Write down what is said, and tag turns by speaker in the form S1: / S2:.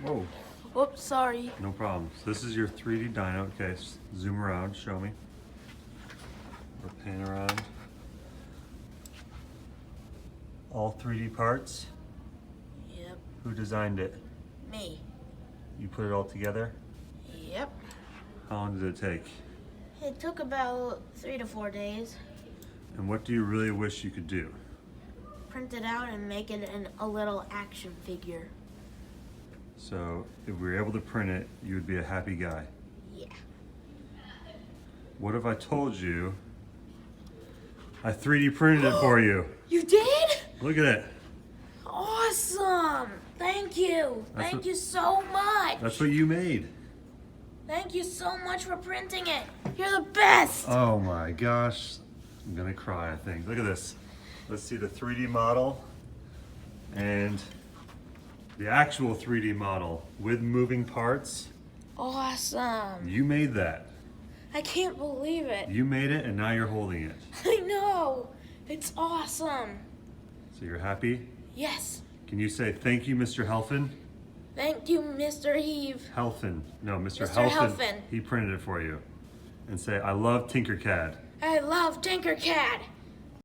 S1: Whoa.
S2: Whoops, sorry.
S1: No problem. So this is your 3D Dino. Okay, zoom around, show me. Or pan around. All 3D parts.
S2: Yep.
S1: Who designed it?
S2: Me.
S1: You put it all together?
S2: Yep.
S1: How long did it take?
S2: It took about 3 to 4 days.
S1: And what do you really wish you could do?
S2: Print it out and make it a little action figure.
S1: So if we were able to print it, you would be a happy guy.
S2: Yeah.
S1: What if I told you I 3D printed it for you?
S2: You did?
S1: Look at it.
S2: Awesome! Thank you. Thank you so much.
S1: That's what you made.
S2: Thank you so much for printing it. You're the best.
S1: Oh my gosh. I'm gonna cry, I think. Look at this. Let's see the 3D model and the actual 3D model with moving parts.
S2: Awesome.
S1: You made that.
S2: I can't believe it.
S1: You made it and now you're holding it.
S2: I know. It's awesome.
S1: So you're happy?
S2: Yes.
S1: Can you say thank you, Mr. Helfin?
S2: Thank you, Mr. Heave.
S1: Helfin. No, Mr.
S2: Mr.
S1: Helfin.
S2: Helfin.
S1: He printed it for you. And say, I love Tinkercad.
S2: I love Tinkercad.